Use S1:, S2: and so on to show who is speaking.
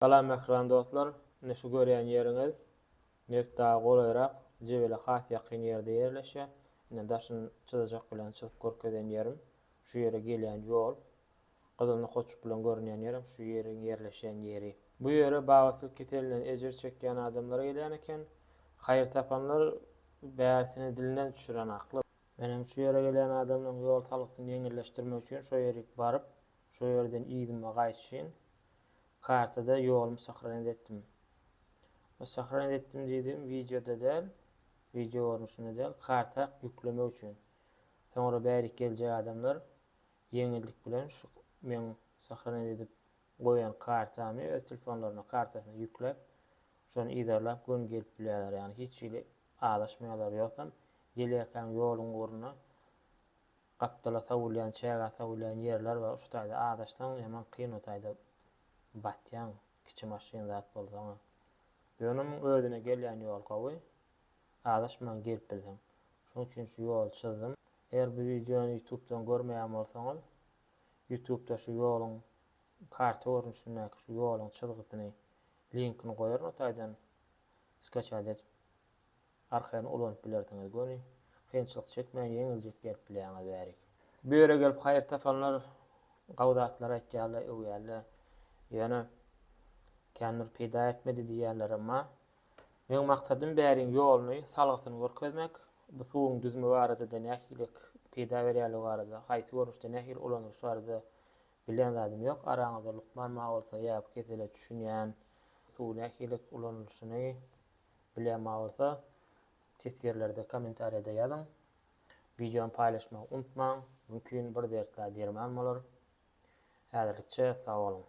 S1: Salam ekran dostlar, şu görýän ýeriňiz Nefta golayrak jebele has ýakyn ýerde ýerleşýär. Ine daşyny çyzyjak bilen çyzyp görkezýän ýerim. Şu ýere gelýän ýol, Gyzyl Koçuk bilen görünýän ýerim şu ýeriň ýerleşýän ýeri. Bu ýere bawasyl ketelinden ejer çekýän adamlar gelýän eken, haýyr tapanlar bärsini dilinden düşüren akly. Menem şu ýere gelýän adamlaryň ýol talygyny ýeňilleşdirmek üçin şu ýere baryp, şu ýerden ýygyma gaýtşyn. Kartada ýolumy sahran etdim. O sahran etdim diýdim videoda däl, video görnüşinde däl, karta ýüklemek üçin. Soňra bäri geljek adamlar ýeňillik bilen şu men sahran edip goýan kartamy öz telefonlaryna kartasyna ýüklep, şonu idarlap gün gelip bilýärler. Ýani hiç ýyly adaşmaýarlar ýoksam, gelýän ýoluň uğruna gapdala tawulýan, çäga tawulýan ýerler we uşdaýda adaşdan ýaman kyn otaýda batýan kiçi maşyn zat bolsaňa. Ýönüm özüne gelýän ýol gowy, adaşman gelip bildim. Şoň üçin şu ýol çyzdym. Eger bu videony YouTube'dan görmeýän bolsaňyz, YouTube'da şu ýoluň karta görnüşindäki şu ýoluň çyzgysyny linkini goýar, otaýdan skaçat edip arkadan ulanyp bilerdiňiz göni. Kynçylyk çekmeýän ýeňiljek gelip bilýäňiz bäri. Bu ýere gelip haýyr tapanlar gawdatlar etýärler, öwýärler. Ýöne kändir pida etmedi diýerler, amma men maksadym bäriň ýoluny salgysyny görkezmek. Bu suwuň düzme barada näkilik pida berýärler barada, haýsy görnüşde näkil ulanyş barada bilen zadym ýok. Araňyzda Lukman ma bolsa ýa kesele düşünýän suw näkilik ulanyşyny bilen ma bolsa tesbirlerde, kommentariýada ýazyň. Videomy paýlaşmagy unutmaň. Mümkin bir dertler derman bolar. Häzirlikçe sag bolun.